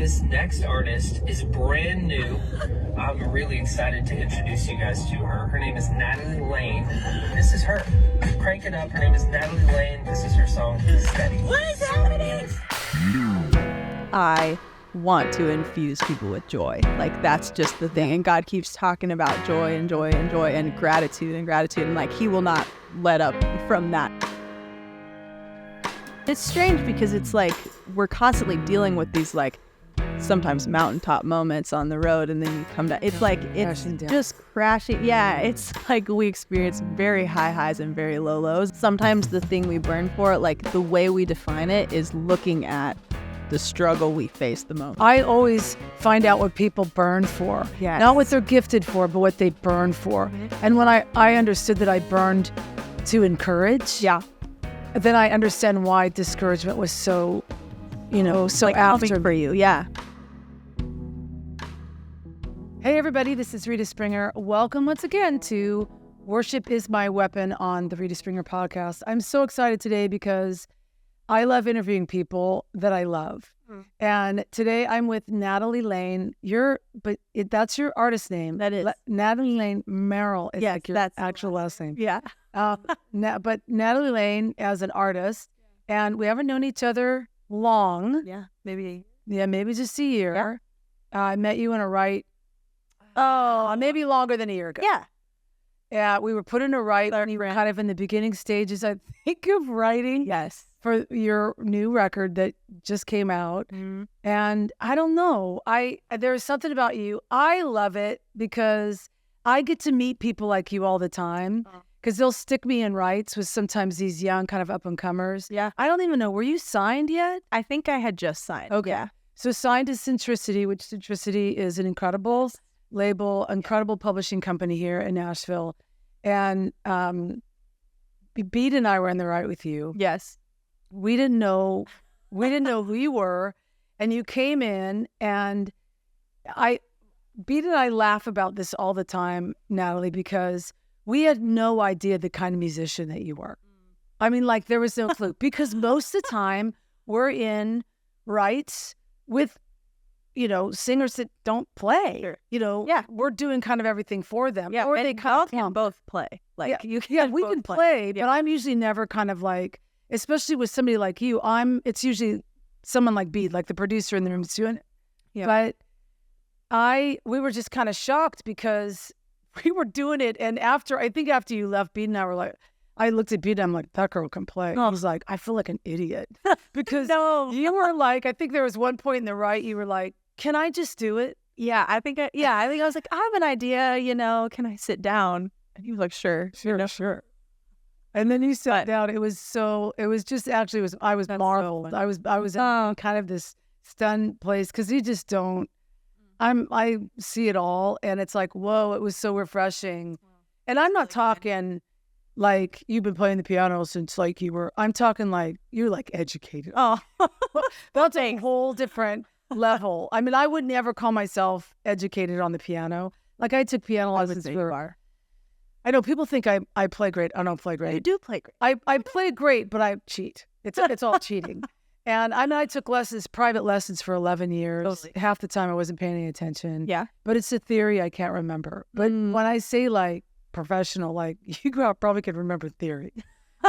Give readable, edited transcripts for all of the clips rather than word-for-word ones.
This next artist is brand new. I'm really excited to introduce you guys to her. Her name is Natalie Layne. This is her. Crank it up. Her name is Natalie Layne. This is her song, Steady. What is happening? I want to infuse people with joy. Like, that's just the thing. And God keeps talking about joy and joy and joy and gratitude and gratitude. And like, he will not let up from that. It's strange because it's like we're constantly dealing with these like sometimes mountaintop moments on the road, and then you come down. It's like it's just crashing. Yeah, it's like we experience very high highs and very low lows. Sometimes the thing we burn for, like the way we define it, is looking at the struggle we face the most. I always find out what people burn for. Yes. Not what they're gifted for, but what they burn for. Mm-hmm. And when I understood that I burned to encourage, then I understand why discouragement was so, so like after for you. Yeah. Hey everybody, this is Rita Springer. Welcome once again to Worship is My Weapon on the Rita Springer podcast. I'm so excited today because I love interviewing people that I love. And today I'm with Natalie Layne. That's your artist name. That is. Natalie Layne Merrill is like your actual last name. Yeah. But Natalie Layne as an artist, and we haven't known each other long. Yeah, maybe just a year. Yeah. I met you in a write. Maybe longer than a year ago. Yeah. Yeah, we were put in a write when you were kind of in the beginning stages, I think, of writing. Yes. For your new record that just came out. Mm-hmm. And I don't know. There's something about you. I love it because I get to meet people like you all the time. Because they'll stick me in rights with sometimes these young kind of up-and-comers. Yeah. I don't even know. Were you signed yet? I think I had just signed. Okay. Yeah. So signed to Centricity, which Centricity is an incredible label, incredible publishing company here in Nashville. And Beat and I were in the right with you. Yes. We didn't know who you were. And you came in, and Beat and I laugh about this all the time, Natalie, because we had no idea the kind of musician that you were. I mean, like, there was no clue. Because most of the time, we're in rights with, singers that don't play. Sure. We're doing kind of everything for them. Yeah, or and they can both play. Like, we can play, but I'm usually never kind of like, especially with somebody like you, it's usually someone like Beat, like the producer in the room is doing it. Yeah. But we were just kind of shocked because we were doing it. And after you left, Beat and I were like, I looked at Beat and I'm like, that girl can play. I was like, I feel like an idiot. Because you were like, I think there was one point in the right, you were like, can I just do it? Yeah, I think I was like, I have an idea, can I sit down? And he was like, sure. Sure. And then you sat down. I was marveled. I was in kind of this stunned place because you just don't. I see it all, and it's like, whoa! It was so refreshing. And I'm not talking like you've been playing the piano since like you were. I'm talking like you're like educated. Oh, that's a whole different level. I mean, I would never call myself educated on the piano. Like, I took piano lessons for. I know people think I play great. I don't play great. You do play great. I play great, but I cheat. It's all cheating. And I took private lessons for 11 years. Totally. Half the time I wasn't paying any attention. Yeah. But it's a theory I can't remember. But when I say like professional, like you probably could remember theory.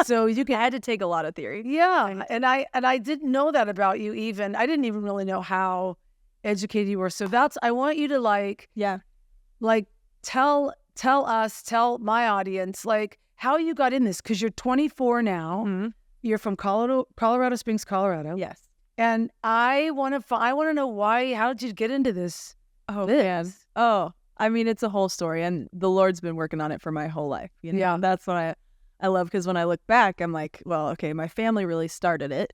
So I had to take a lot of theory. Yeah. And I didn't know that about you even. I didn't even really know how educated you were. So I want you to tell my audience, like, how you got in this, because you're 24 now. Mm-hmm. You're from Colorado Springs, Colorado. Yes. And I want to know why. How did you get into this? Man. Oh, I mean, it's a whole story, and the Lord's been working on it for my whole life. Yeah. That's what I love, because when I look back, I'm like, well, okay, my family really started it.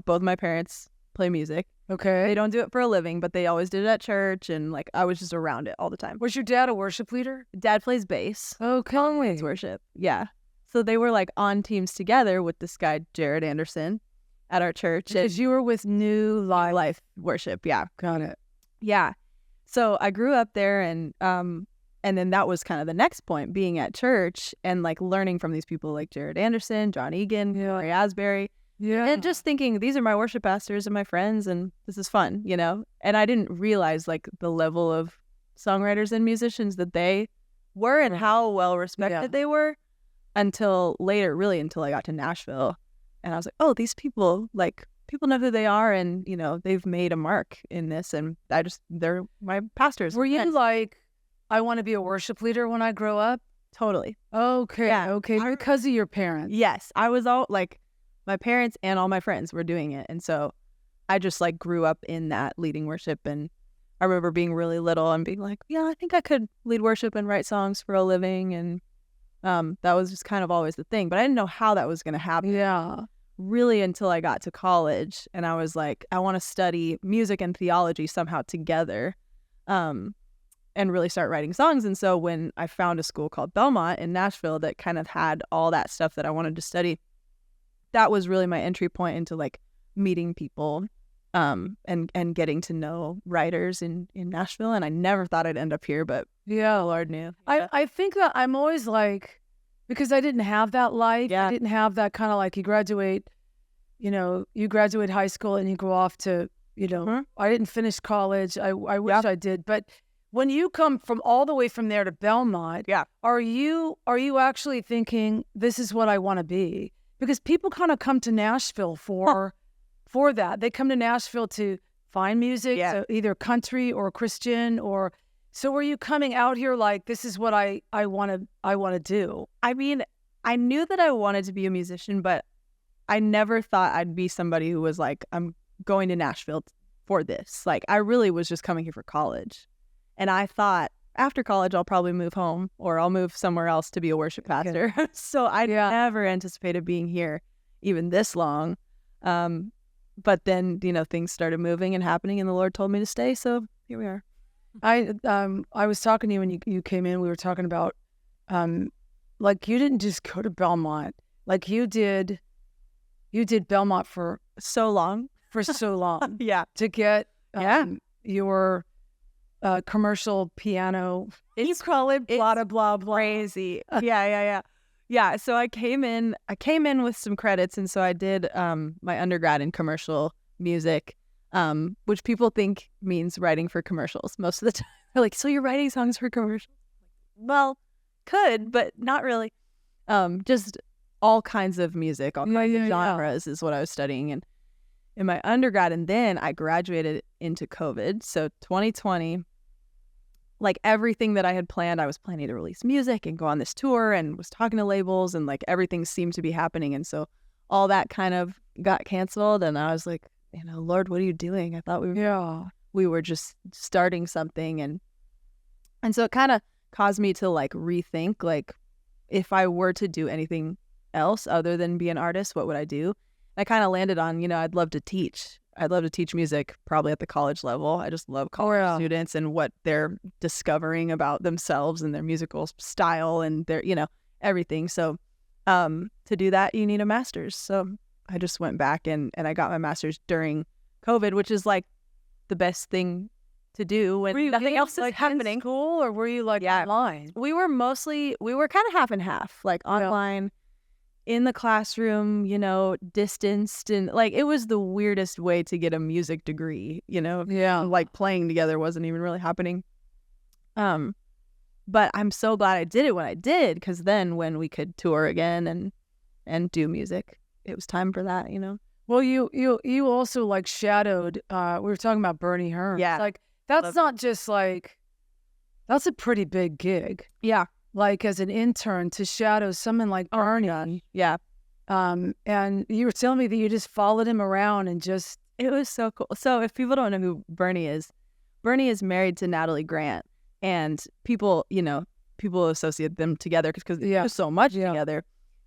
Both my parents play music. Okay. They don't do it for a living, but they always did it at church, and like I was just around it all the time. Was your dad a worship leader? Dad plays bass. Okay. It's worship. Yeah. So they were like on teams together with this guy, Jared Anderson, at our church. Because you were with New Life Worship. Yeah. Got it. Yeah. So I grew up there, and then that was kind of the next point, being at church and like learning from these people like Jared Anderson, John Egan, Ray Asbury. Yeah. And just thinking, these are my worship pastors and my friends, and this is fun, you know? And I didn't realize like the level of songwriters and musicians that they were and how well respected they were until later, really until I got to Nashville. And I was like, oh, these people, like, people know who they are, and, you know, they've made a mark in this, and they're my pastors. Were you like, I want to be a worship leader when I grow up? Totally. Okay. Yeah. Okay. Because of your parents. Yes. I was all like, my parents and all my friends were doing it. And so I just like grew up in that leading worship. And I remember being really little and being like, yeah, I think I could lead worship and write songs for a living. And that was just kind of always the thing. But I didn't know how that was going to happen. Yeah. Really until I got to college. And I was like, I want to study music and theology somehow together. And really start writing songs. And so when I found a school called Belmont in Nashville that kind of had all that stuff that I wanted to study, that was really my entry point into like meeting people and getting to know writers in Nashville. And I never thought I'd end up here, but yeah, Lord knew. I think that I'm always like, because I didn't have that life. I didn't have that kind of like you graduate high school and you go off to, you know, I didn't finish college. I wish I did. But when you come from all the way from there to Belmont, are you actually thinking this is what I want to be? Because people kind of come to Nashville for that. They come to Nashville to find music, so either country or Christian, or so were you coming out here like this is what I want to do? I mean, I knew that I wanted to be a musician, but I never thought I'd be somebody who was like, I'm going to Nashville for this. Like, I really was just coming here for college. And I thought after college, I'll probably move home or I'll move somewhere else to be a worship pastor. So I never anticipated being here even this long. But then, you know, things started moving and happening and the Lord told me to stay. So here we are. I was talking to you when you came in. We were talking about like you didn't just go to Belmont. Like you did Belmont for so long. To get your commercial piano. You call it blah blah blah. Crazy. Yeah. So I came in with some credits, and so I did my undergrad in commercial music, which people think means writing for commercials most of the time. They're like, so you're writing songs for commercials? Well, could, but not really. Just all kinds of music, all kinds of genres is what I was studying in my undergrad. And then I graduated into COVID. So 2020, like everything that I had planned, I was planning to release music and go on this tour and was talking to labels and like everything seemed to be happening. And so all that kind of got canceled. And I was like, you know, Lord, what are you doing? I thought we were just starting something. And so it kind of caused me to like rethink, like if I were to do anything else other than be an artist, what would I do? I kind of landed on, you know, I'd love to teach music, probably at the college level. I just love college students and what they're discovering about themselves and their musical style and their, you know, everything. So to do that, you need a master's. So I just went back and I got my master's during COVID, which is like the best thing to do when nothing else is happening. In school, or were you like online? We were kind of half and half, like online. In the classroom, you know, distanced, and like it was the weirdest way to get a music degree, you know. Yeah. Like playing together wasn't even really happening. But I'm so glad I did it when I did, because then when we could tour again and do music, it was time for that, you know. Well, you also like shadowed. We were talking about Bernie Herms. Yeah. Like that's not just like, that's a pretty big gig. Yeah. Like as an intern to shadow someone like Bernie. Yeah. And you were telling me that you just followed him around and just... It was so cool. So if people don't know who Bernie is married to Natalie Grant, and people associate them together because they do so much together.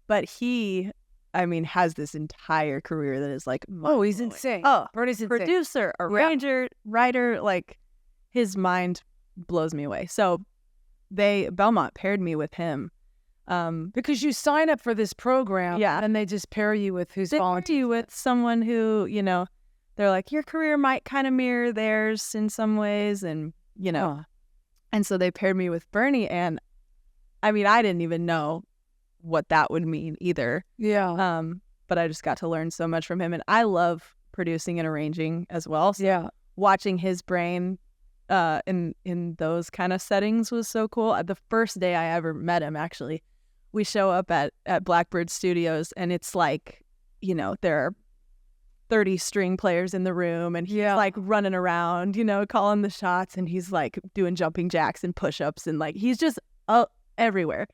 But he, I mean, has this entire career that is like, he's insane. Bernie's insane. Producer, arranger, writer, like his mind blows me away. So Belmont paired me with him. Because you sign up for this program, and they just pair you with who's volunteering. Pair you with someone who, you know, they're like, your career might kind of mirror theirs in some ways, and you know, and so they paired me with Bernie, and I mean, I didn't even know what that would mean either. Yeah. but I just got to learn so much from him. And I love producing and arranging as well. So Yeah. watching his brain in those kind of settings was so cool. The first day I ever met him, actually, we show up at Blackbird Studios, and it's like, you know, there are 30 string players in the room, and he's like running around, you know, calling the shots, and he's like doing jumping jacks and push-ups, and like he's just everywhere.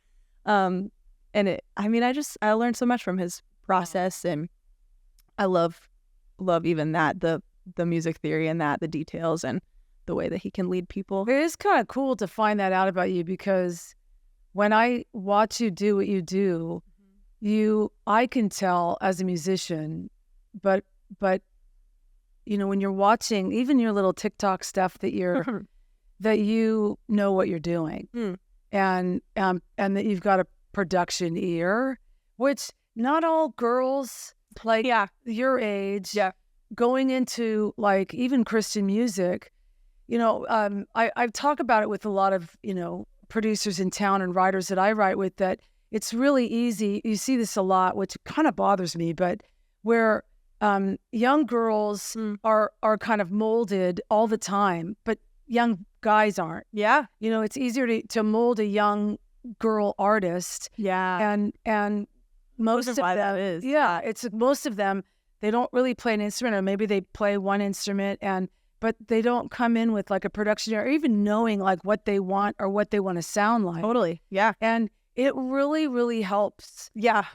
And I learned so much from his process, and I love even that, the music theory and that, the details and the way that he can lead people. It is kind of cool to find that out about you, because when I watch you do what you do, I can tell as a musician, but you know, when you're watching even your little TikTok stuff that you know what you're doing, and that you've got a production ear, which not all girls like your age going into like even Christian music, you know, I've talked about it with a lot of, you know, producers in town and writers that I write with, that it's really easy. You see this a lot, which kind of bothers me, but where young girls are kind of molded all the time, but young guys aren't. Yeah. You know, it's easier to mold a young girl artist. Yeah. And most of them, that is. Yeah, it's most of them, they don't really play an instrument, or maybe they play one instrument, but they don't come in with like a production or even knowing like what they want or what they want to sound like. Totally. Yeah. And it really, really helps. Yeah.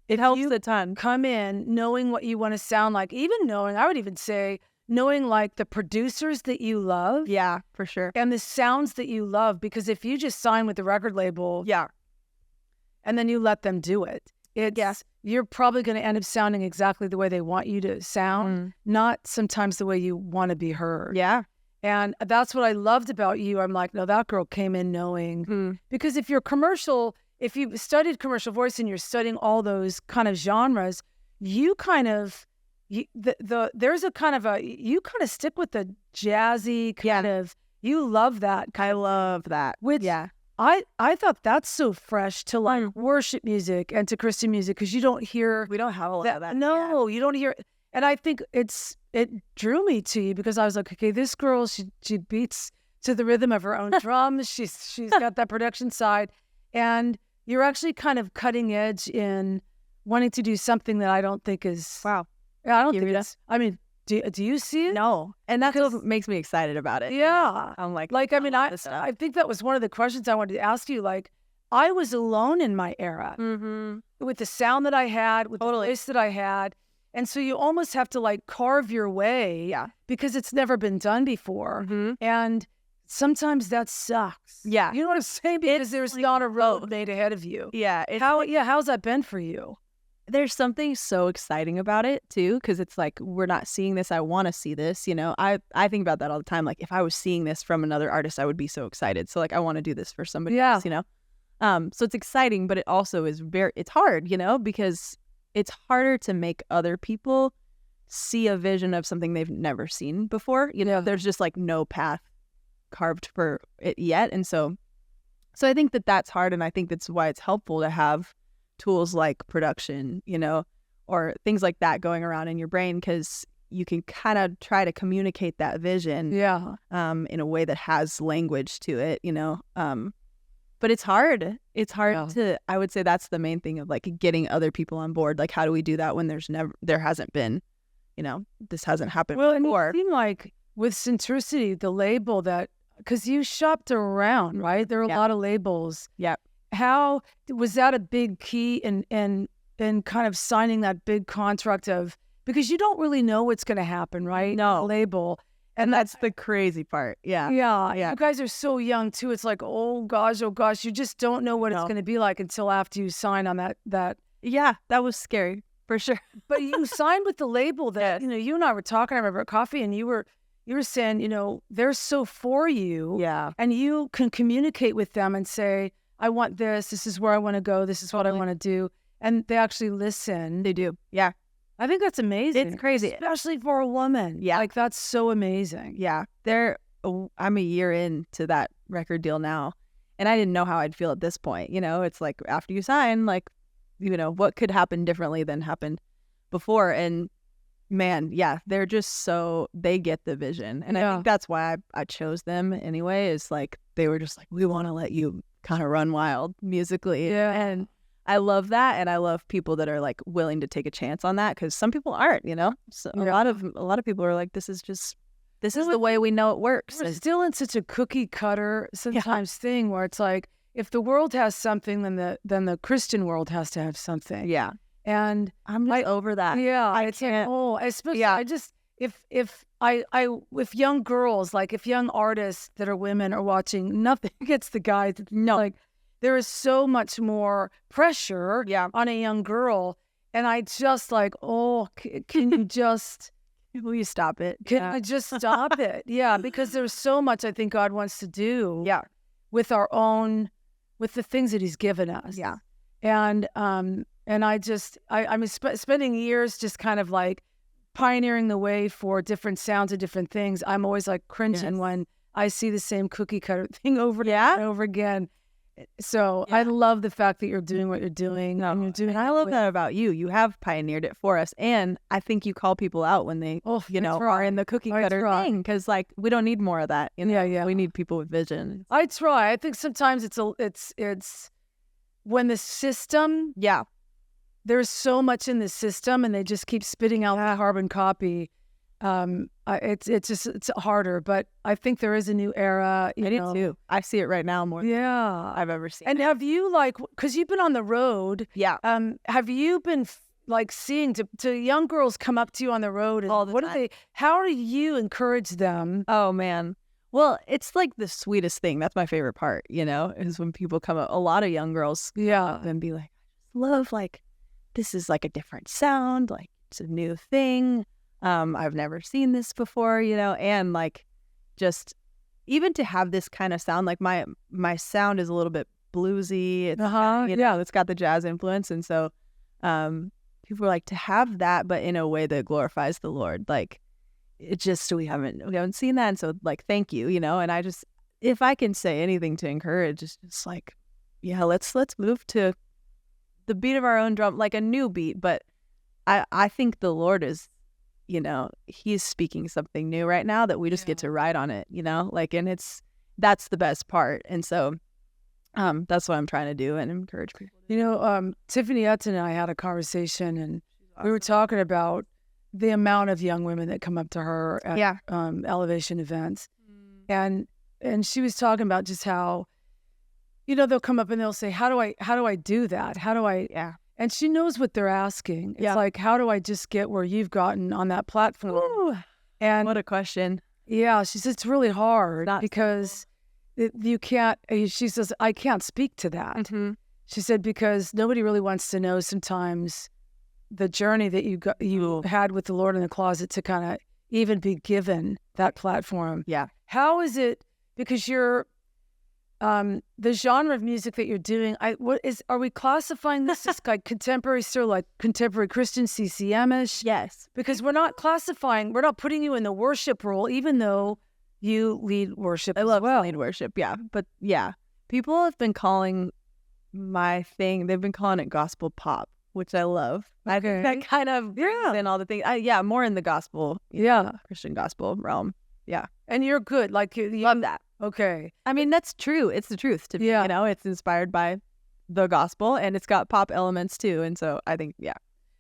It helps a ton. Come in knowing what you want to sound like, even knowing, I would even say, knowing like the producers that you love. Yeah, for sure. And the sounds that you love, because if you just sign with the record label, and then you let them do it, you're probably going to end up sounding exactly the way they want you to sound, not sometimes the way you want to be heard. Yeah. And that's what I loved about you. I'm like, no, that girl came in knowing, because if you've studied commercial voice and you're studying all those kind of genres, you kind of, you kind of stick with the jazzy kind of, you love that. I love that. Which I thought that's so fresh to like worship music and to Christian music, because we don't have a lot of that. No, you don't hear. And I think it drew me to you, because I was like, okay, this girl, she beats to the rhythm of her own drums. She's got that production side, and you're actually kind of cutting edge in wanting to do something that I don't think is. Wow. I don't think it's. I mean, do you see it? No, and that's what makes me excited about it. Yeah, I'm like, I mean, I think that was one of the questions I wanted to ask you. Like, I was alone in my era with the sound that I had, with the voice that I had. And so you almost have to like carve your way, because it's never been done before. And sometimes that sucks. Yeah. You know what I'm saying? Because there's not a road made ahead of you. Yeah. How's that been for you? There's something so exciting about it too, because it's like, we're not seeing this. I want to see this. You know, I think about that all the time. Like, if I was seeing this from another artist, I would be so excited. So like, I want to do this for somebody else, you know? So it's exciting, but it also is it's hard, you know, because it's harder to make other people see a vision of something they've never seen before. You know, there's just like no path carved for it yet. And so I think that's hard. And I think that's why it's helpful to have tools like production, you know, or things like that going around in your brain, because you can kind of try to communicate that vision in a way that has language to it, you know. But it's hard. It's hard to, I would say that's the main thing of like getting other people on board. Like, how do we do that when there hasn't been, you know, this hasn't happened before. And it seemed like with Centricity, the label that, because you shopped around, right? There are a lot of labels. Yeah. How was that a big key in kind of signing that big contract of, because you don't really know what's going to happen, right? No. Label. And that's the crazy part. Yeah. Yeah. You guys are so young too. It's like, oh gosh, you just don't know what it's going to be like until after you sign on that. Yeah, that was scary for sure. But you signed with the label that, you know, you and I were talking, I remember at coffee, and you were saying, you know, they're so for you. Yeah. And you can communicate with them and say, I want this. This is where I want to go. This is what I want to do. And they actually listen. They do. Yeah. I think that's amazing. It's crazy. Especially for a woman. Yeah. Like, that's so amazing. Yeah. I'm a year into that record deal now, and I didn't know how I'd feel at this point. You know, it's like, after you sign, like, you know, what could happen differently than happened before. And man, yeah, they're just so, they get the vision. And I think that's why I chose them anyway, is like, they were just like, we want to let you kind of run wild musically. Yeah. And I love that. And I love people that are like willing to take a chance on that, because some people aren't, you know? So a lot of people are like, this is the way we know it works. We're still in such a cookie cutter sometimes thing where it's like, if the world has something, then the Christian world has to have something. Yeah. And I'm just over that. Yeah, I can't. Especially, I just if young girls, like if young artists that are women are watching, nothing against the guys. No, like there is so much more pressure on a young girl, and I just like, can you just will you stop it? Can I just stop it? Yeah, because there's so much I think God wants to do. Yeah, with the things that He's given us. Yeah, and I mean, spending years just kind of like pioneering the way for different sounds and different things. I'm always like cringing when I see the same cookie cutter thing over and over again. So I love the fact that you're doing what you're doing. And I love that about you. You have pioneered it for us, and I think you call people out when they, are in the cookie cutter thing, because like we don't need more of that. You know? We need people with vision. I try. I think sometimes it's when the system. Yeah. There's so much in the system, and they just keep spitting out the carbon copy. It's harder, but I think there is a new era. I do too. I see it right now more than I've ever seen. And have you because you've been on the road? Yeah. Have you been like seeing to young girls come up to you on the road? And all the time. How do you encourage them? Oh man. Well, it's like the sweetest thing. That's my favorite part. Is when people come up. A lot of young girls come up and be like, I love this is like a different sound, like it's a new thing. I've never seen this before, and like just even to have this kind of sound, like my sound is a little bit bluesy. It's, it's got the jazz influence. And so people are like, to have that, but in a way that glorifies the Lord. Like it just, we haven't seen that. And so like, thank you, and I just, if I can say anything to encourage, it's just like, let's move to the beat of our own drum, like a new beat. But I think the Lord is, He's speaking something new right now that we just get to ride on it, and that's the best part. And so that's what I'm trying to do and encourage people. Tiffany Hudson and I had a conversation, and we were talking about the amount of young women that come up to her at elevation events. And she was talking about just how, they'll come up and they'll say, how do I do that? How do I, and she knows what they're asking. It's like, how do I just get where you've gotten on that platform? Ooh, and what a question. Yeah. She says, it's really hard because you can't, she says, I can't speak to that. Mm-hmm. She said, because nobody really wants to know sometimes the journey that you had with the Lord in the closet to kind of even be given that platform. Yeah. How is it, because you're, the genre of music that you're doing, are we classifying this as like contemporary, still like contemporary Christian CCM-ish? Yes. Because we're not putting you in the worship role, even though you lead worship. I love lead worship, but people have been calling my thing, they've been calling it gospel pop, which I love. I think that kind of and all the things. More in the gospel, Christian gospel realm. Yeah, and you're good. Like you love that. Okay. I mean, that's true. It's the truth to me. It's inspired by the gospel, and it's got pop elements too. And so I think,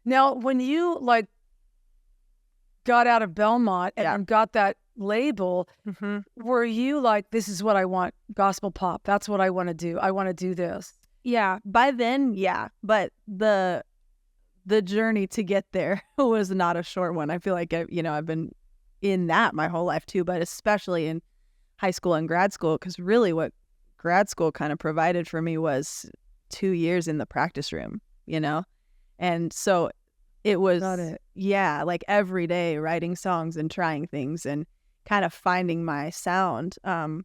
Now, when you got out of Belmont and got that label, were you like, this is what I want, gospel pop? That's what I want to do. I want to do this. Yeah. By then, but the journey to get there was not a short one. I feel like I've been in that my whole life too, but especially in high school and grad school, because really what grad school kind of provided for me was 2 years in the practice room, and so it was like every day writing songs and trying things and kind of finding my sound. And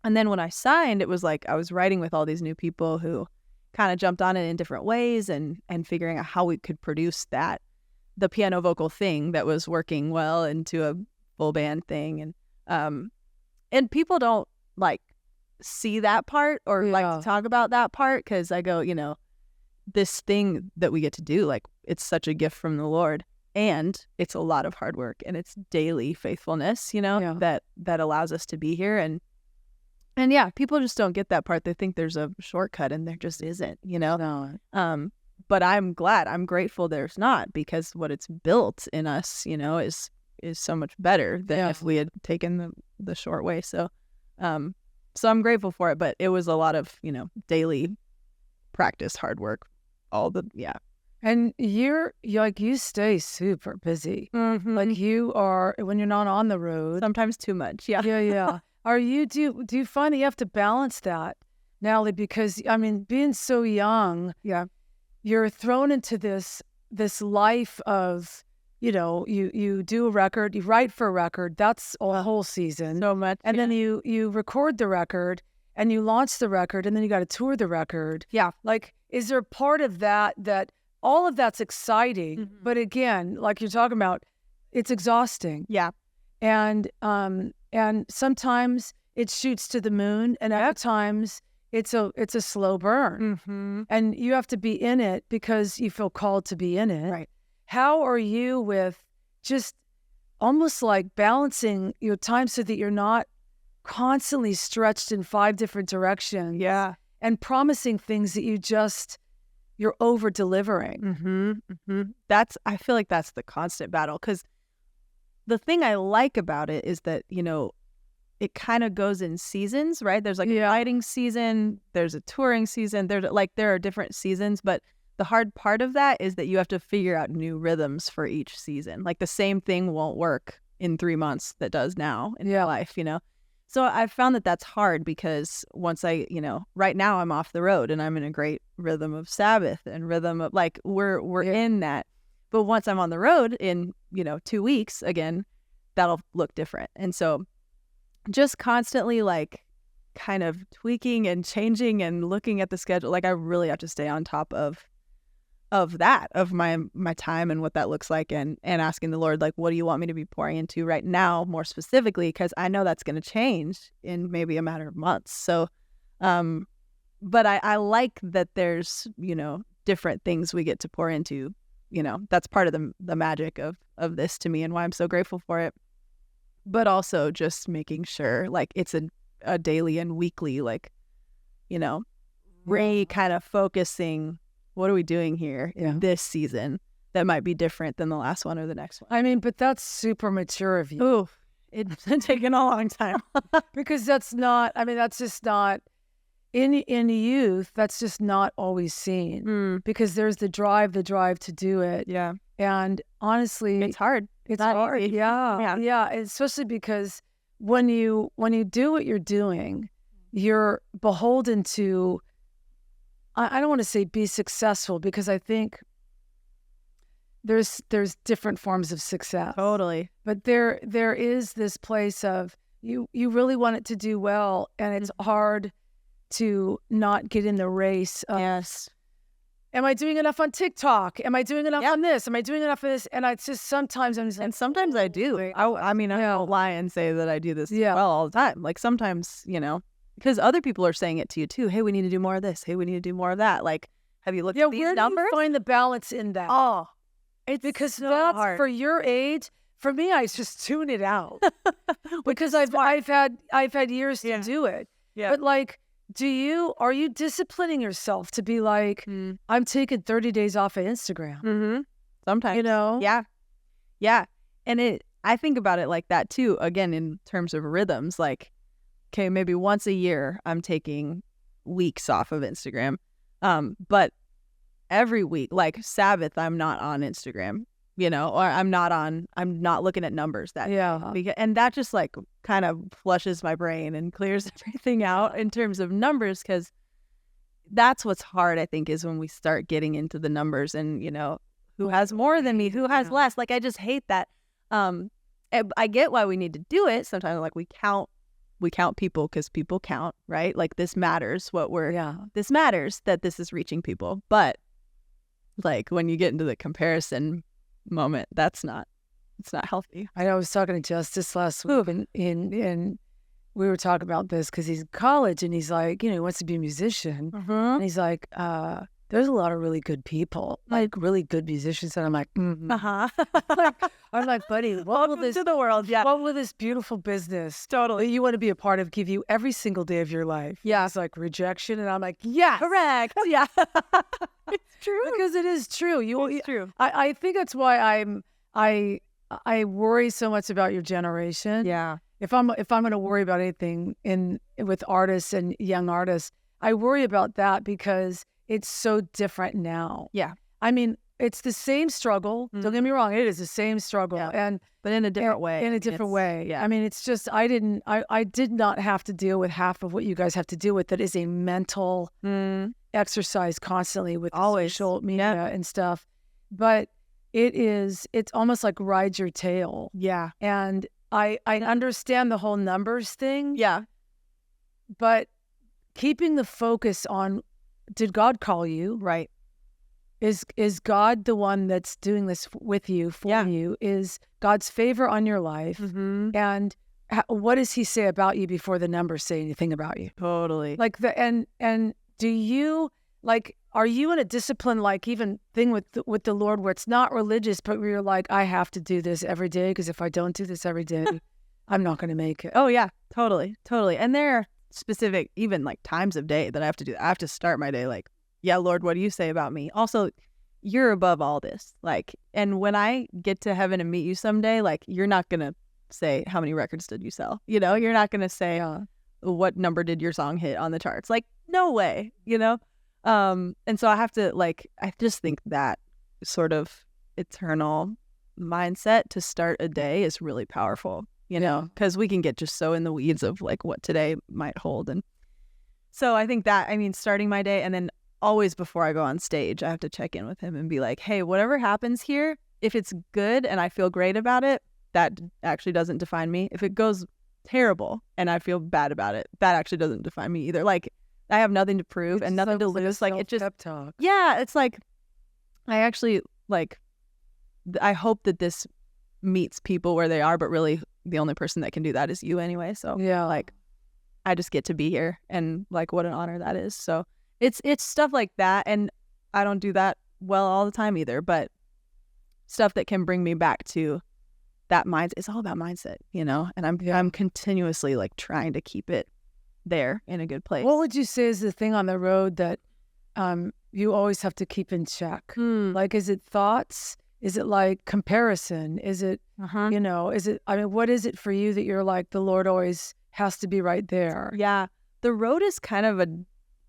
then when I signed, it was like I was writing with all these new people who kind of jumped on it in different ways and figuring out how we could produce the piano vocal thing that was working well into a full band thing. And people don't see that part or like to talk about that part, because I go, this thing that we get to do, like, it's such a gift from the Lord, and it's a lot of hard work, and it's daily faithfulness, that allows us to be here. And yeah, people just don't get that part. They think there's a shortcut, and there just isn't, No. But I'm grateful there's not, because what it's built in us, is so much better than if we had taken the short way. So I'm grateful for it, but it was a lot of, daily practice, hard work, And you stay super busy. Mm-hmm. Like you are, when you're not on the road. Sometimes too much. Yeah. Yeah. Do you find that you have to balance that, Natalie? Because, being so young, you're thrown into this life of, you do a record, you write for a record, that's a whole season. So much. And then you record the record and you launch the record and then you got to tour the record. Yeah. Like, is there part of that all of that's exciting, but again, like you're talking about, it's exhausting. Yeah. And sometimes it shoots to the moon, and other times it's a slow burn. Mm-hmm. And you have to be in it because you feel called to be in it. Right. How are you with just almost like balancing your time so that you're not constantly stretched in 5 different directions? Yeah. And promising things that you're over delivering. Mm-hmm. Mm-hmm. I feel like that's the constant battle, because the thing I like about it is that, it kind of goes in seasons, right? There's like a writing season, there's a touring season, there are different seasons, but the hard part of that is that you have to figure out new rhythms for each season. Like the same thing won't work in 3 months that does now in your life, So I've found that that's hard, because once right now I'm off the road and I'm in a great rhythm of Sabbath and rhythm of like, we're in that. But once I'm on the road in, 2 weeks again, that'll look different. And so just constantly like kind of tweaking and changing and looking at the schedule. Like I really have to stay on top of that, of my time and what that looks like, and asking the Lord, like, what do you want me to be pouring into right now, more specifically, because I know that's going to change in maybe a matter of months. So, but I like that there's, different things we get to pour into, that's part of the magic of this to me, and why I'm so grateful for it. But also just making sure like it's a daily and weekly, like, really kind of focusing, what are we doing here in this season that might be different than the last one or the next one? But that's super mature of you. Ooh, it's been taking a long time. Because that's just not, in youth, that's just not always seen. Because there's the drive to do it. Yeah. And honestly, it's hard. It's hard. Easy. Yeah. Especially because when you do what you're doing, you're beholden to, I don't want to say be successful, because I think there's different forms of success. Totally. But there is this place of you really want it to do well, and it's hard to not get in the race of, am I doing enough on TikTok? Am I doing enough on this? Am I doing enough of this? And it's just sometimes I'm just like, and sometimes I do. I won't lie and say that I do this well all the time. Like sometimes, because other people are saying it to you too. Hey, we need to do more of this. Hey, we need to do more of that. Like, have you looked at these numbers? Where do you find the balance in that? Oh, it's because so that's hard. For your age. For me, I just tune it out because I've had years to do it. Yeah. But like, are you disciplining yourself to be like, I'm taking 30 days off of Instagram? Mm-hmm. Sometimes, yeah. And I think about it like that too. Again, in terms of rhythms, like, okay, maybe once a year I'm taking weeks off of Instagram, but every week, like Sabbath, I'm not on Instagram, or I'm not looking at numbers that day. And that just like kind of flushes my brain and clears everything out in terms of numbers, because that's what's hard, I think, is when we start getting into the numbers and, who has more than me, who has less. Like, I just hate that. I get why we need to do it. Sometimes like we count people because people count, right? Like this matters this matters that this is reaching people. But like when you get into the comparison moment, it's not healthy. I was talking to Justice last week, and we were talking about this because he's in college and he's like, he wants to be a musician. And he's like, there's a lot of really good people, like really good musicians, and I'm like, I'm like, buddy, what will this to the world? Yeah, what will this beautiful business totally. that you want to be a part of give you every single day of your life? Yeah. It's like Rejection, and I'm like, yes, Correct. Yeah, it's true. because it is true. It's true. I think that's why I worry so much about your generation. Yeah. If I'm going to worry about anything with artists and young artists, I worry about that because it's so different now. Yeah. I mean, it's the same struggle. Don't get me wrong, it is the same struggle, but in a different way. In a different way. Yeah. I mean, it's just I did not have to deal with half of what you guys have to deal with. That is a mental exercise constantly with social media and stuff. But it's almost like ride your tail. Yeah. And I understand the whole numbers thing. Yeah. But keeping the focus on, did God call you? Right. Is God the one that's doing this with you, for you? Is God's favor on your life? And what does he say about you before the numbers say anything about you? Totally. Like and do you, like, are you in a discipline, like even thing with the Lord where it's not religious, but where you're like, I have to do this every day because if I don't do this every day, I'm not going to make it. Oh yeah, totally. And there are specific, even like times of day that I have to do. I have to start my day like, yeah, Lord, what do you say about me? Also, you're above all this. Like, and when I get to heaven and meet you someday, like, you're not going to say, how many records did you sell? You know, you're not going to say, what number did your song hit on the charts? Like, no way, you know? And so I have to, like, I just think that sort of eternal mindset to start a day is really powerful, you know, because we can get just so in the weeds of like what today might hold. And so I think that, I mean, starting my day, and then always before I go on stage, I have to check in with him and be like, hey, whatever happens here, if it's good and I feel great about it, that actually doesn't define me. If it goes terrible and I feel bad about it, that actually doesn't define me either. Like, I have nothing to prove and nothing to lose. Like, it just, pep talk. Yeah, it's like, I actually, like, I hope that this meets people where they are, but really the only person that can do that is you anyway. So yeah, like, I just get to be here, and like, what an honor that is. So it's stuff like that, and I don't do that well all the time either, but stuff that can bring me back to that mindset. It's all about mindset, you know, and I'm continuously like trying to keep it there in a good place. What would you say is the thing on the road that you always have to keep in check? Like, is it thoughts? Is it like comparison? Is it, you know, I mean, what is it for you that you're like, the Lord always has to be right there? Yeah. The road is kind of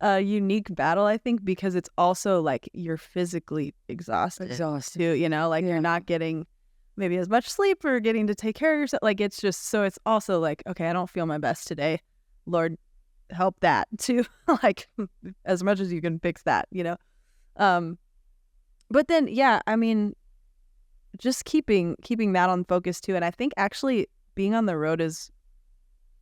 a unique battle, I think, because it's also like you're physically exhausted too, you know, like you're not getting maybe as much sleep or getting to take care of yourself. Like, it's just, so it's also like, okay, I don't feel my best today. Lord, help that too. Like, as much as you can fix that, you know? But then, yeah, I mean, just keeping that on focus too. And I think actually being on the road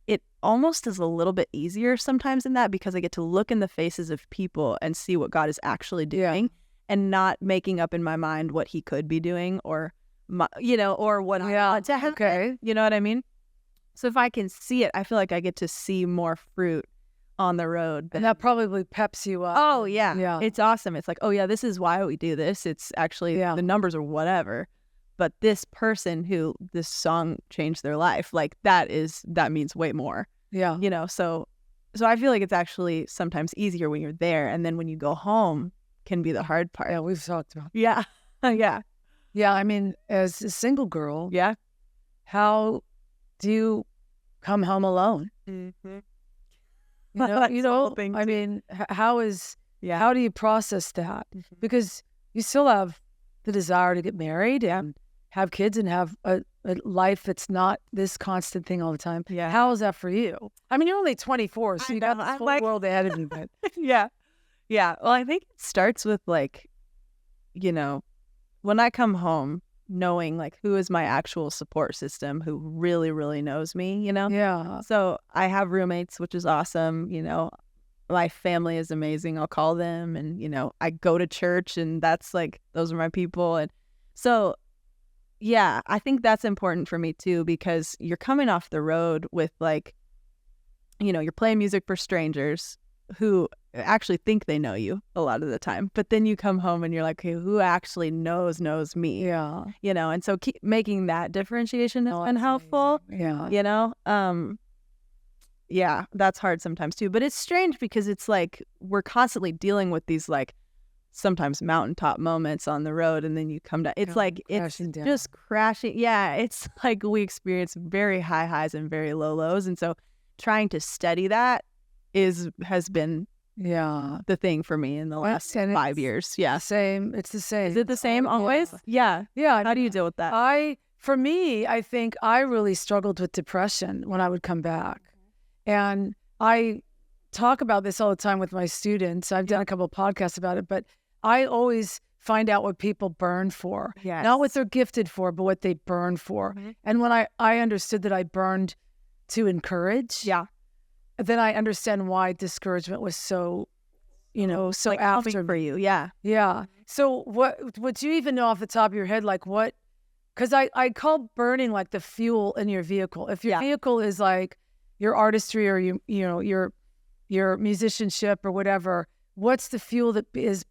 it almost is a little bit easier sometimes in that, because I get to look in the faces of people and see what God is actually doing and not making up in my mind what he could be doing or, you know, or what I want to have. Okay. You know what I mean? So if I can see it, I feel like I get to see more fruit on the road. And that probably peps you up. Oh, yeah. It's awesome. It's like, oh, yeah, this is why we do this. It's actually the numbers or whatever. But this person who this song changed their life, like that means way more. Yeah. You know, so I feel like it's actually sometimes easier when you're there. And then when you go home can be the hard part. Yeah, we've talked about that. Yeah. Yeah. Yeah, I mean, as a single girl, how do you come home alone? Mm-hmm. You know, I mean, how do you process that? Mm-hmm. Because you still have the desire to get married and have kids and have a life that's not this constant thing all the time. Yeah. How is that for you? I mean, you're only 24, so you got this whole world ahead of you. But Yeah. Well, I think it starts with like, you know, when I come home, knowing like who is my actual support system, who really, really knows me, you know? yeah. So I have roommates, which is awesome. You know, my family is amazing. I'll call them, and, you know, I go to church, and that's like, those are my people. And so, yeah, I think that's important for me too, because you're coming off the road with like, you know, you're playing music for strangers who actually think they know you a lot of the time. But then you come home and you're like, okay, who actually knows me? Yeah. You know, and so keep making that differentiation has Oh, been that's helpful. Yeah. You know, yeah, that's hard sometimes too. But it's strange because it's like we're constantly dealing with these like sometimes mountaintop moments on the road, and then you come down. It's like it's crashing down. just crashing. Yeah, it's like we experience very high highs and very low lows, and so trying to steady that has been Yeah. the thing for me in the last And 5 years. Yeah. Same. It's the same. Is it the same always? Yeah. Yeah. How do you deal with that? For me, I think I really struggled with depression when I would come back. And I talk about this all the time with my students. I've done a couple of podcasts about it, but I always find out what people burn for. Yes. Not what they're gifted for, but what they burn for. Mm-hmm. And when I understood that I burned to encourage, then I understand why discouragement was so, so like after coming for you. Yeah. Yeah. So what do you even know off the top of your head, like what, because I call burning like the fuel in your vehicle. If your vehicle is like your artistry or your musicianship or whatever, what's the fuel that is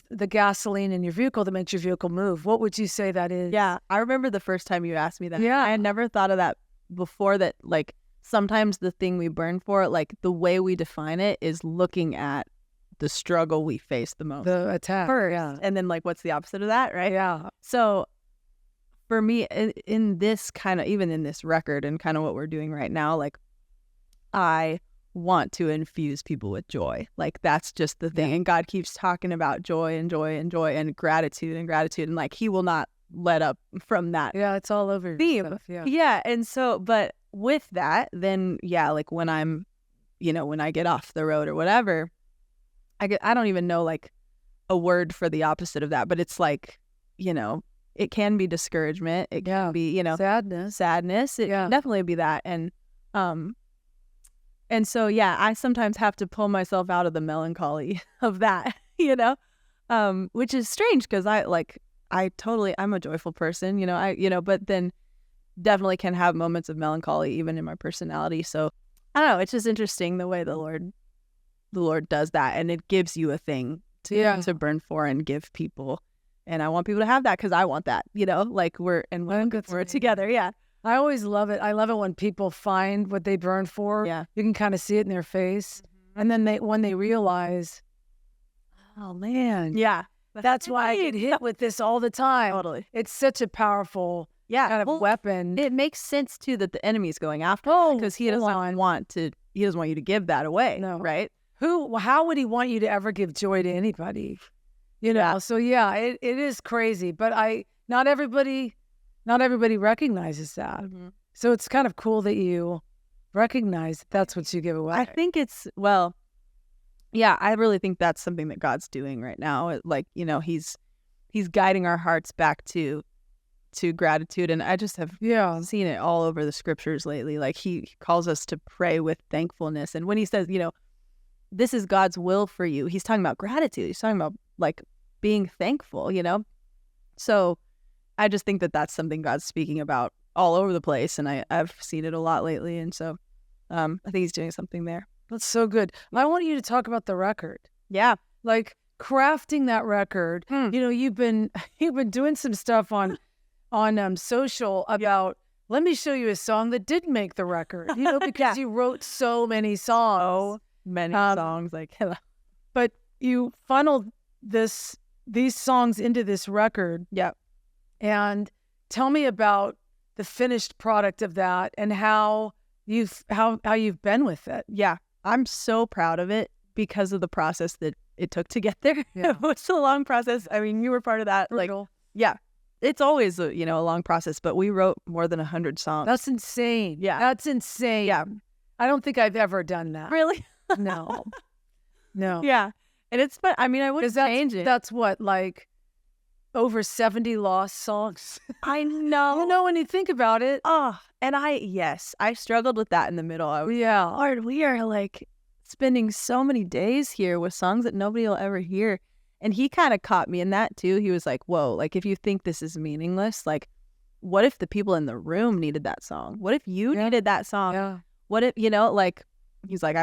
the gasoline in your vehicle that makes your vehicle move? What would you say that is? Yeah. I remember the first time you asked me that. Yeah. I had never thought of that before, that like sometimes the thing we burn for, like the way we define it is looking at the struggle we face the most. The attack. First. Yeah. And then like what's the opposite of that, right? Yeah. So for me, in this kind of, even in this record and kind of what we're doing right now, like I want to infuse people with joy. Like that's just the thing. And God keeps talking about joy and joy and joy and gratitude and gratitude. And like he will not let up from that. Yeah, it's all over theme. stuff. Yeah. Yeah. And so, but with that, then like when I'm, when I get off the road or whatever, I don't even know like a word for the opposite of that, but it's like, it can be discouragement. It can be, sadness. It can definitely be that. And so, I sometimes have to pull myself out of the melancholy of that, which is strange because I'm a joyful person, but then definitely can have moments of melancholy even in my personality. So I don't know. It's just interesting the way the Lord does that, and it gives you a thing to burn for and give people. And I want people to have that because I want that, like we're together. Yeah. I always love it. I love it when people find what they burn for. Yeah. You can kind of see it in their face. And then when they realize, oh man. Yeah. That's why I get hit with this all the time. Totally. It's such a powerful kind of weapon. It makes sense too that the enemy's going after because he doesn't want you to give that away. No. Right? How would he want you to ever give joy to anybody? So it is crazy, but not everybody recognizes that. Mm-hmm. So it's kind of cool that you recognize that's what you give away. I think I really think that's something that God's doing right now. Like, he's guiding our hearts back to gratitude. And I just have seen it all over the scriptures lately. Like he calls us to pray with thankfulness. And when he says, this is God's will for you, he's talking about gratitude. He's talking about like being thankful, So I just think that that's something God's speaking about all over the place. And I've seen it a lot lately. And so I think he's doing something there. That's so good. I want you to talk about the record. Yeah. Like crafting that record. You've been doing some stuff on social about, let me show you a song that did make the record, because you wrote so many songs. Songs like, but you funneled these songs into this record. Yeah. And tell me about the finished product of that and how you've been with it. Yeah. I'm so proud of it because of the process that it took to get there. Yeah. It was a long process. I mean, you were part of that. Brutal. Like, yeah, it's always a long process, but we wrote more than 100 songs. That's insane. Yeah. That's insane. Yeah. I don't think I've ever done that. Really? No. Yeah. And it's, but I mean, I wouldn't change it. That's what, like over 70 lost songs. I know. When you think about it. Oh, and I struggled with that in the middle. Lord, we are like spending so many days here with songs that nobody will ever hear. And he kind of caught me in that too. He was like, whoa, like if you think this is meaningless, like what if the people in the room needed that song? What if you needed that song? Yeah. What if, like he's like,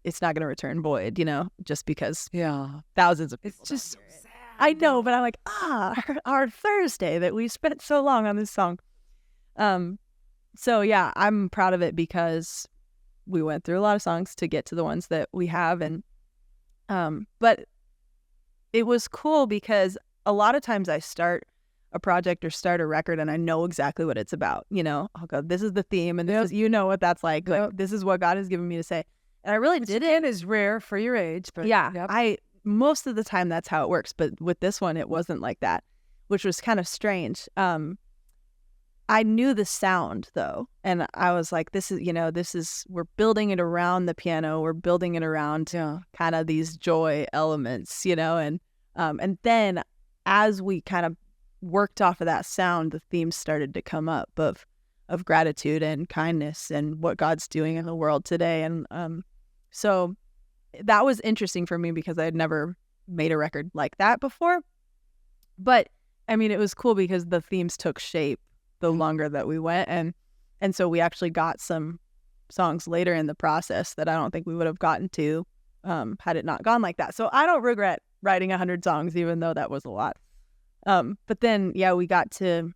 it's not going to return void, just because Yeah. thousands of people. It's just so sad. I know, but I'm like, our Thursday that we spent so long on this song. So yeah, I'm proud of it because we went through a lot of songs to get to the ones that we have. And, but it was cool because a lot of times I start a project or start a record and I know exactly what it's about. I'll go, this is the theme and this is, what that's like. Like, this is what God has given me to say. And I really did it. It is rare for your age, but yeah, most of the time that's how it works. But with this one, it wasn't like that, which was kind of strange. I knew the sound though. And I was like, we're building it around the piano. We're building it around kind of these joy elements, and then as we kind of worked off of that sound, the themes started to come up of gratitude and kindness and what God's doing in the world today. And so that was interesting for me because I had never made a record like that before. But I mean, it was cool because the themes took shape the longer that we went. And so we actually got some songs later in the process that I don't think we would have gotten to had it not gone like that. So I don't regret writing 100 songs, even though that was a lot. But then, we got to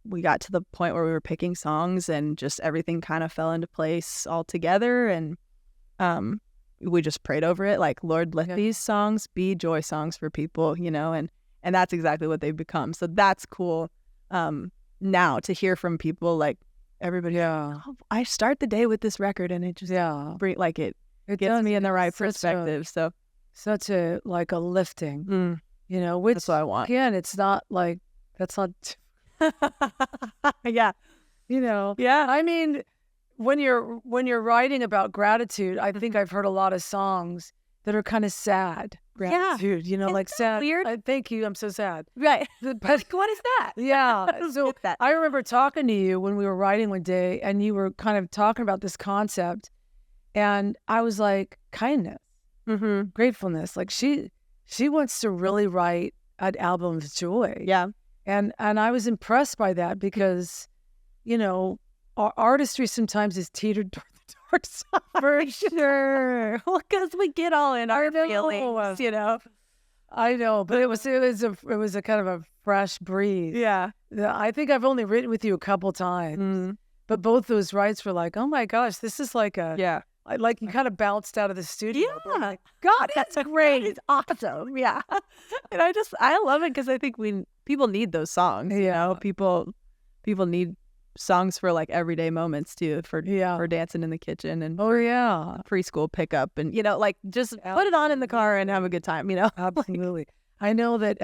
the point where we were picking songs and just everything kind of fell into place all together. And we just prayed over it. Like, Lord, let these songs be joy songs for people, and that's exactly what they've become. So that's cool. Now to hear from people, like everybody, I start the day with this record and it just it gets me in the right perspective. So such a like a lifting. Which that's what I want. Again, it's not like that's not. Yeah. Yeah. I mean, when you're writing about gratitude, I think I've heard a lot of songs that are kind of sad gratitude. Like sad. Weird. Thank you. I'm so sad. Right. But what is that? Yeah. So that. I remember talking to you when we were writing one day, and you were kind of talking about this concept, and I was like, kindness, gratefulness. Like she wants to really write an album of joy. Yeah. And I was impressed by that because, our artistry sometimes is teetered toward the dark side. For sure. Well, because we get all in our feelings, I know, but it was a kind of a fresh breeze. Yeah. I think I've only written with you a couple times, but both those writes were like, oh my gosh, this is like like you kind of bounced out of the studio. Yeah. Like, God, that's great. It's awesome. Yeah. And I love it because I think people need those songs. People need songs for like everyday moments too, for dancing in the kitchen and preschool pickup and just put it on in the car and have a good time. Absolutely. I know that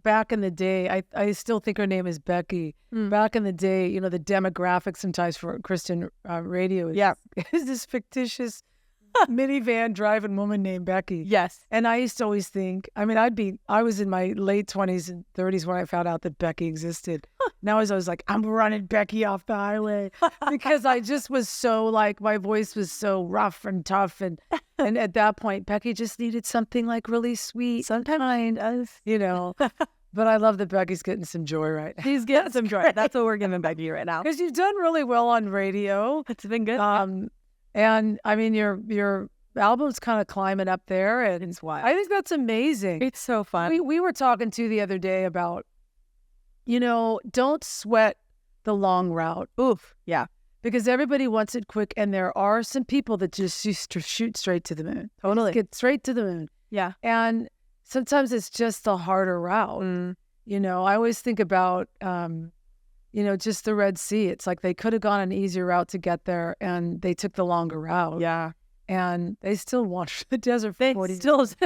back in the day, I still think her name is Becky. Back in the day, the demographic sometimes for Christian radio is this fictitious minivan driving woman named Becky. Yes. And I used to always think, I mean, I was in my late 20s and 30s when I found out that Becky existed. Now I was always like, I'm running Becky off the highway because I just was so like, my voice was so rough and tough. And at that point, Becky just needed something like really sweet. Sometimes, But I love that Becky's getting some joy right now. She's getting some joy. That's what we're giving Becky right now. Because you've done really well on radio. It's been good. And I mean, your album's kind of climbing up there, and it's wild. I think that's amazing. It's so fun. We were talking to the other day about, don't sweat the long route. Oof, yeah, because everybody wants it quick, and there are some people that just used to shoot straight to the moon. Totally, get straight to the moon. Yeah, and sometimes it's just a harder route. I always think about. Just the Red Sea. It's like they could have gone an easier route to get there, and they took the longer route. Yeah. And they still wandered the desert for 40 still, years.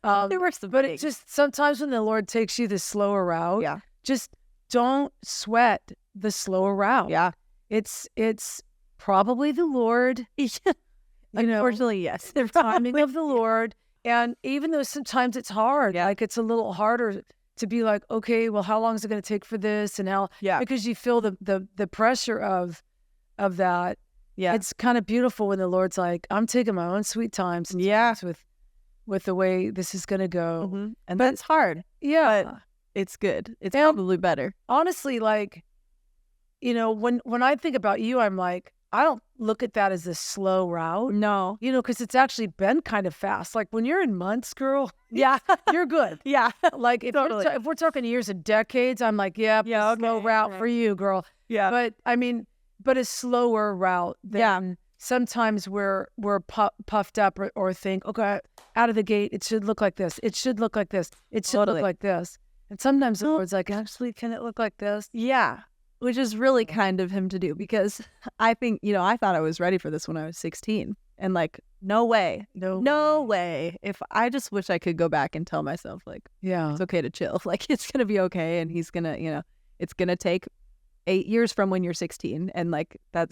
There were some But things. it just, sometimes when the Lord takes you the slower route, just don't sweat the slower route. Yeah. It's probably the Lord. Unfortunately, yes. The timing of the Lord. And even though sometimes it's hard, like it's a little harder to be like, okay, well, how long is it going to take for this? And how, because you feel the pressure of that. Yeah. It's kind of beautiful when the Lord's like, I'm taking my own sweet time with the way this is going to go. Mm-hmm. And that's hard. Yeah. But it's good. It's probably better. Honestly, like, when I think about you, I'm like, look at that as a slow route. No. You know, because it's actually been kind of fast. Like when you're in months, girl, Yeah. you're good. Yeah. Like if, Totally. if we're talking years and decades, I'm like, yeah, slow route for you, girl. Yeah. But I mean, but a slower route than sometimes we're puffed up or think, okay, out of the gate, it should look like this. It should look like this. It should look like this. And sometimes the Lord's like, actually, can it look like this? Yeah. Which is really kind of him to do, because I think, I thought I was ready for this when I was 16. And like, no way. No way. If I just wish I could go back and tell myself, like, it's okay to chill. Like, it's going to be okay. And he's going to, it's going to take 8 years from when you're 16. And like, that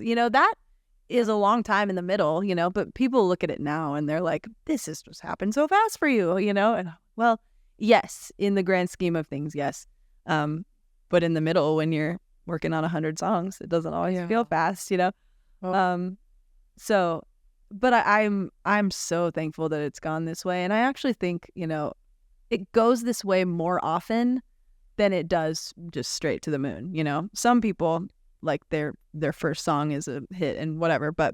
is a long time in the middle, but people look at it now and they're like, this has just happened so fast for you, and well, yes, in the grand scheme of things, yes. But in the middle, when you're working on 100 songs, it doesn't always feel fast, So, but I'm so thankful that it's gone this way. And I actually think, it goes this way more often than it does just straight to the moon. Some people, like their first song is a hit and whatever, but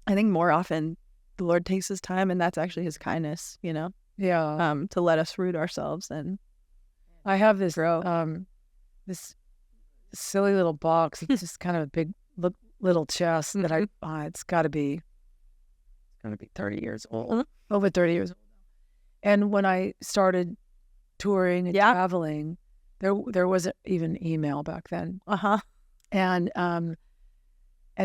I think more often the Lord takes his time, and that's actually his kindness, to let us root ourselves. And I have this this silly little box. It's just kind of a big little chest that it's got to be 30 years old, over 30 years old. And when I started touring and traveling, there wasn't even email back then. And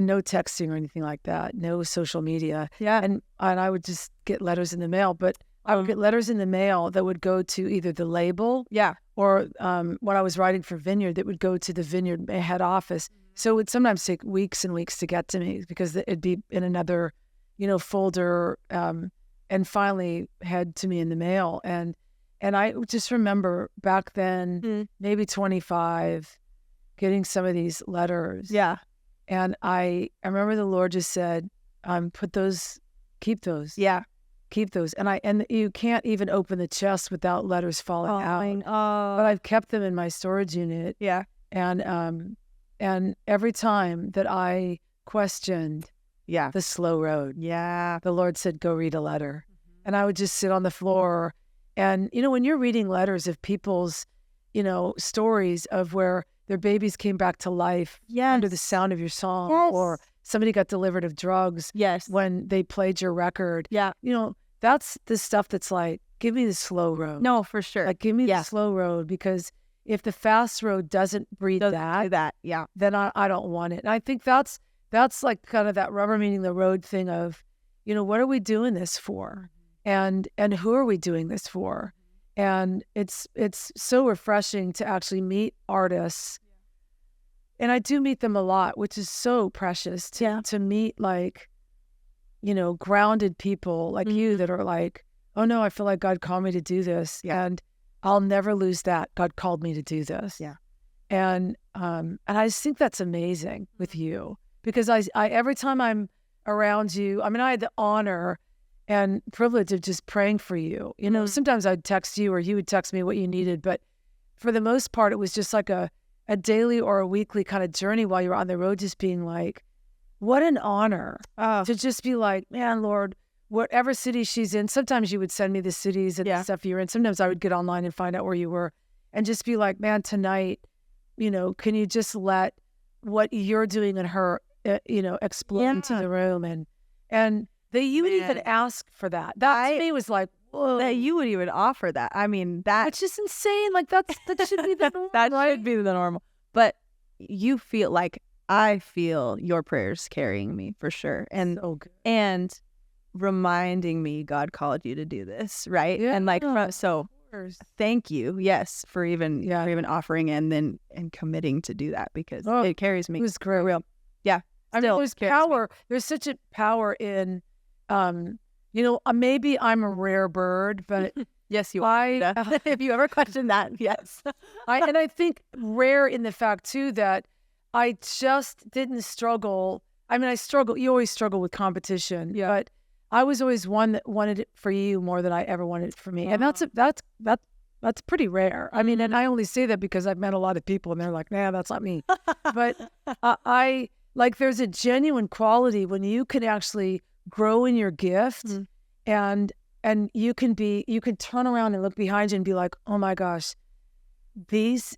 no texting or anything like that, no social media. And I would just get letters in the mail, but I would get letters in the mail that would go to either the label, or when I was writing for Vineyard, that would go to the Vineyard head office. So it would sometimes take weeks and weeks to get to me, because it'd be in another, folder, and finally head to me in the mail. And I just remember back then, maybe 25, getting some of these letters. And I remember the Lord just said, keep those. Keep those. And you can't even open the chest without letters falling out. But I've kept them in my storage unit. And every time that I questioned the slow road, the Lord said, go read a letter. And I would just sit on the floor. And, when you're reading letters of people's, stories of where their babies came back to life under the sound of your song, or somebody got delivered of drugs when they played your record. That's the stuff that's like, give me the slow road. No, for sure. Like, give me the slow road, because if the fast road doesn't breed that, then I don't want it. And I think that's like kind of that rubber meeting the road thing of, what are we doing this for? And who are we doing this for? And it's so refreshing to actually meet artists. And I do meet them a lot, which is so precious to meet, like, grounded people like you that are like, oh no, I feel like God called me to do this. And I'll never lose that. God called me to do this. And I just think that's amazing with you, because I every time I'm around you, I mean, I had the honor and privilege of just praying for you. Sometimes I'd text you or you would text me what you needed, but for the most part, it was just like a daily or a weekly kind of journey while you were on the road, just being like, what an honor to just be like, man, Lord, whatever city she's in. Sometimes you would send me the cities and the stuff you're in. Sometimes I would get online and find out where you were, and just be like, man, tonight, can you just let what you're doing in her, explode into the room, and that you would even ask for that. That to me was like, whoa. That you would even offer that. I mean, that's just insane. Like that should be the normal. That should be the normal. But you feel like, I feel your prayers carrying me for sure. And and reminding me God called you to do this, right? And like, so thank you, for even offering and committing to do that, because it carries me. It was great. Real. I mean, there's power. There's such a power in, maybe I'm a rare bird, but yes, you are. If you ever question that, yes. I think rare in the fact too that I just didn't struggle. I mean, I struggle. You always struggle with competition, but I was always one that wanted it for you more than I ever wanted it for me, and that's pretty rare. I mean, and I only say that because I've met a lot of people, and they're like, "Nah, that's not me." But like there's a genuine quality when you can actually grow in your gift and you can turn around and look behind you and be like, oh my gosh, these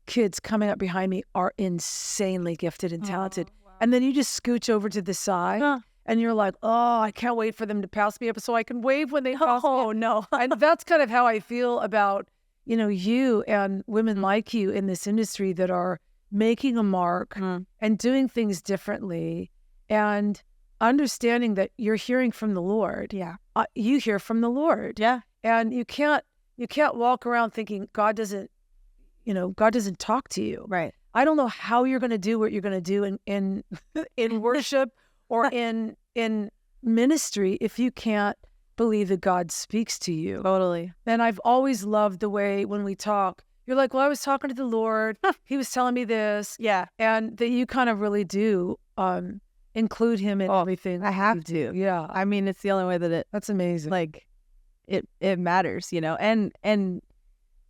kids coming up behind me are insanely gifted and talented. Wow. And then you just scooch over to the side and you're like, oh, I can't wait for them to pass me up so I can wave when they pass me up. Oh, no. And that's kind of how I feel about, you and women like you in this industry that are making a mark and doing things differently and understanding that you're hearing from the Lord. Yeah. You hear from the Lord. Yeah. And you can't walk around thinking God doesn't talk to you. Right. I don't know how you're going to do what you're going to do in worship or in ministry if you can't believe that God speaks to you. Totally. And I've always loved the way when we talk, you're like, well, I was talking to the Lord. He was telling me this. Yeah. And that you kind of really do include him in everything. I have to. Yeah. I mean, it's the only way that That's amazing. like it matters,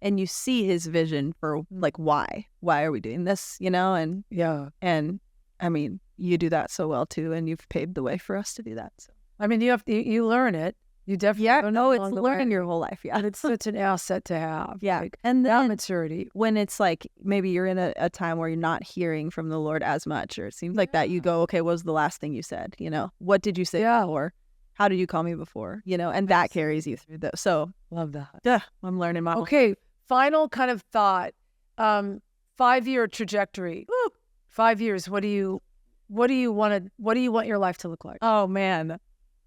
and you see his vision for like why are we doing this, and yeah. and I mean, you do that so well too, and you've paved the way for us to do that. So I mean, you learn it. You definitely no, it's learning your whole life. Yeah. And it's such an asset to have. Yeah. Like, And that then maturity. when it's like maybe you're in a time where you're not hearing from the Lord as much, or it seems like that, you go, okay, what was the last thing you said? What did you say before? How did you call me before? And that carries you through those. So Love that. I'm learning my Okay. Final kind of thought. 5-year trajectory. Woo. 5 years. What do you want your life to look like? Oh man,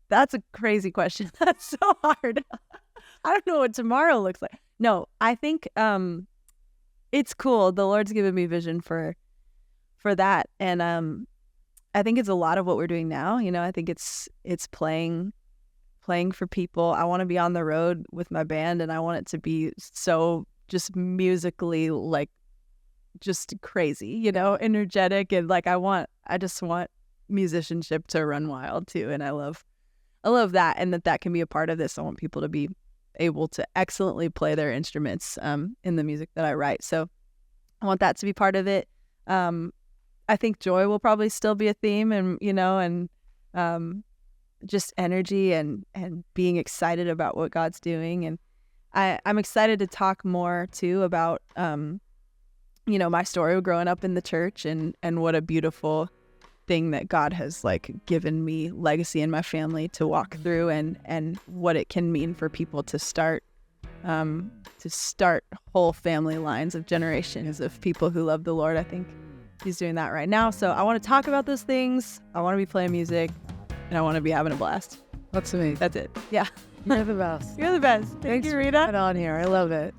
that's a crazy question. That's so hard. I don't know what tomorrow looks like. No, I think it's cool. The Lord's given me vision for that, and I think it's a lot of what we're doing now. I think it's playing for people. I want to be on the road with my band, and I want it to be so just musically like just crazy, energetic, and like I just want musicianship to run wild too, and I love that, and that can be a part of this. I want people to be able to excellently play their instruments in the music that I write. So I want that to be part of it. I think joy will probably still be a theme, and just energy and being excited about what God's doing. And I'm excited to talk more too about my story of growing up in the church and what a beautiful thing that God has like given me legacy in my family to walk through, and what it can mean for people to start whole family lines of generations of people who love the Lord. I think he's doing that right now. So I want to talk about those things. I want to be playing music, and I want to be having a blast. That's amazing. That's it. Yeah. You're the best. You're the best. Thank you, Rita. On here. I love it.